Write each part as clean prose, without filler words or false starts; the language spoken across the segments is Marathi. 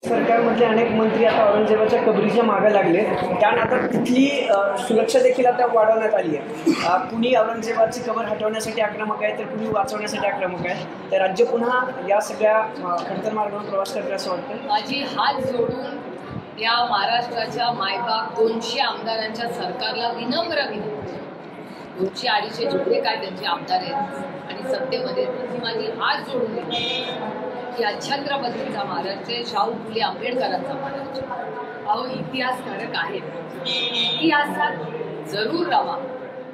सरकारमधले अनेक मंत्री आता औरंगजेबाच्या कबरीच्या मागे लागले, कारण आता तिथली सुरक्षा देखील आता वाढवण्यात आली आहे. कुणी औरंगजेबाची कबर हटवण्यासाठी आक्रमक आहे, तर कुणी वाचवण्यासाठी आक्रमक आहे. तर राज्य पुन्हा या सगळ्या खडतर मार्गावर प्रवास करते असं वाटतं. माझी हात जोडून या महाराष्ट्राच्या मायबाप 200 आमदारांच्या सरकारला विनम्र विनंती, 200-250 जेवढे काय त्यांचे आमदार आहेत आणि सत्तेमध्ये, ती माझी हात जोडून विनंती की छत्रपतींचा महाराष्ट्र, शाहू फुले आंबेडकरांचा महाराष्ट्र, अहो इतिहासकारक आहेत, इतिहासात जरूर राहा,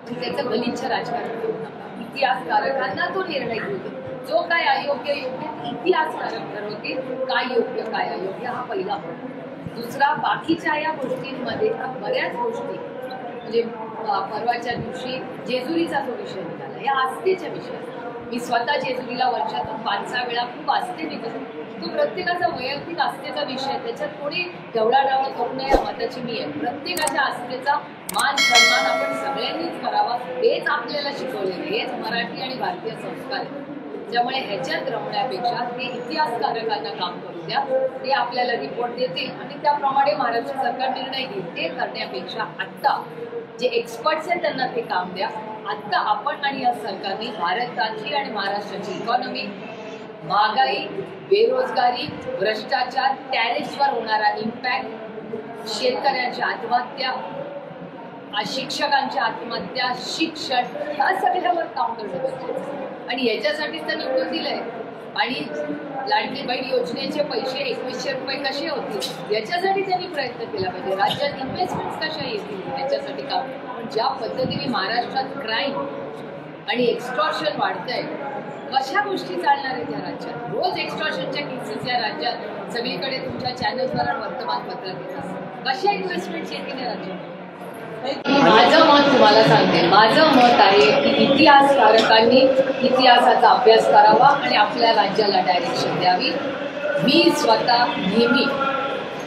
पण त्याचं गलिच्छ राजकारण करू नका. इतिहासकारकांना तो निर्णय घेऊ दे, जो काय अयोग्य योग्य इतिहासकारक ठरवतील, काय योग्य काय अयोग्य, हा पहिला मुद्दा. दुसरा, बाकीच्या या गोष्टींमध्ये बऱ्याच गोष्टी, म्हणजे परवाच्या दिवशी जेजुरीचा जो विषय निघाला, या आस्थेच्या विषय, मी स्वतः जेजुरीला वर्षातून 5-6 वेळा खूप आस्थे निघतो. तो प्रत्येकाचा वैयक्तिक आस्थेचा विषय, त्याच्यात कोणी ढवळाढवळ करू नये या मताची मी आहे. प्रत्येकाच्या आस्थेचा मान सन्मान आपण सगळ्यांनीच करावा, हेच आपल्याला शिकवलेलं, हेच मराठी आणि भारतीय संस्कार आहे. त्यामुळे ह्याच्यात रमण्यापेक्षा ते इतिहासकारकांना काम करू द्या, ते आपल्याला रिपोर्ट देतील आणि त्याप्रमाणे महाराष्ट्र सरकार निर्णय घेईल. ते करण्यापेक्षा आत्ता जे एक्सपर्ट्स आहेत त्यांना ते काम द्या. आत्ता आपण आणि या सरकारने भारताची आणि महाराष्ट्राची इकॉनॉमी, महागाई, बेरोजगारी, भ्रष्टाचार, टॅरिफवर होणारा इम्पॅक्ट, शेतकऱ्यांच्या आत्महत्या, शिक्षकांच्या आत्महत्या, शिक्षण, ह्या सगळ्यावर काम करणं गरजेचं आणि याच्यासाठीच तर निवडून दिलंय. आणि लाडकी बहीण योजनेचे पैसे 2100 रुपये कसे होतील याच्यासाठी त्यांनी प्रयत्न केला पाहिजे. राज्यात इन्व्हेस्टमेंट्स कशा येतील याच्यासाठी काम. पण ज्या पद्धतीने महाराष्ट्रात क्राईम आणि एक्स्टॉर्शन वाढतंय, कशा गोष्टी चालणार आहेत या राज्यात? रोज एक्स्टॉर्शनच्या केसेस या राज्यात सगळीकडे तुमच्या चॅनल्सवर वर्तमानपत्रात येतात. कशा इन्व्हेस्टमेंट्स येतील या राज्यात? माझं मत तुम्हाला सांगते, माझं मत आहे की इतिहासकारकांनी इतिहासाचा अभ्यास करावा आणि आपल्या राज्याला डायरेक्शन द्यावी. मी स्वतः नेहमी,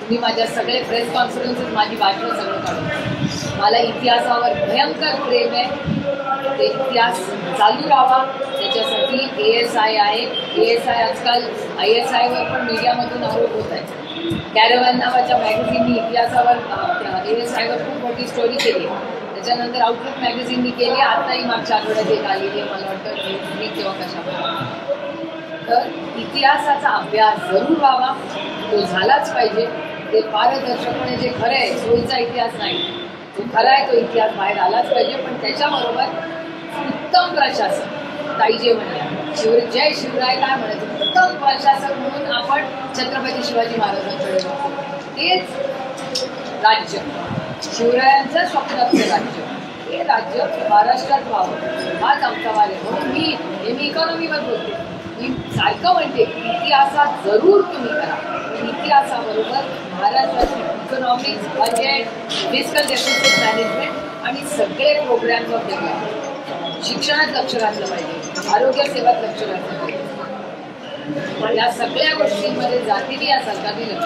मी माझ्या सगळे प्रेस कॉन्फरन्सेस, माझी भाषणं सगळं काढून, मला इतिहासावर भयंकर प्रेम आहे. ते इतिहास चालू राहावा, त्याच्यासाठी ASI आहे. ASI आजकाल ISIवर पण मीडियामधून आरोप होत आहे. कॅरव्हॅन नावाच्या मॅगझिननी इतिहासावर ASIवर खूप मोठी स्टोरी केली. त्याच्यानंतर आउटलुक मॅगझिननी केली, आताही मागच्या आठवड्यात एक आलेली आहे, मला वाटतं मी तेव्हा कशा. तर इतिहासाचा अभ्यास जरूर व्हावा, तो झालाच पाहिजे. ते पारदर्शकपणे जे खरं आहे, सोयीचा इतिहास नाही, जो खरा आहे तो इतिहास बाहेर आलाच पाहिजे. पण त्याच्याबरोबर उत्तम प्रशासन, ताई जे म्हणल्या, जय शिवराय काय म्हणायचं, उत्तम प्रशासन म्हणून आपण छत्रपती शिवाजी महाराजांकडे बघतो. तेच राज्य, शिवरायांचं स्वप्नातलं राज्य, हे राज्य महाराष्ट्रात व्हावं, हाच आमचा वार आहे. म्हणून मी नेहमी इकॉनॉमीवर बोलते, मी सारखं म्हणते इतिहासात जरूर तुम्ही करा. इतिहासाबरोबर महाराष्ट्राची economics, budget, fiscal deficit management आणि सगळे प्रोग्रॅमवर ठेवा. शिक्षणात लक्ष घातलं पाहिजे, आरोग्य सेवात लक्ष घातलं पाहिजे. या सगळ्या गोष्टींमध्ये जातीने या सरकारने लक्ष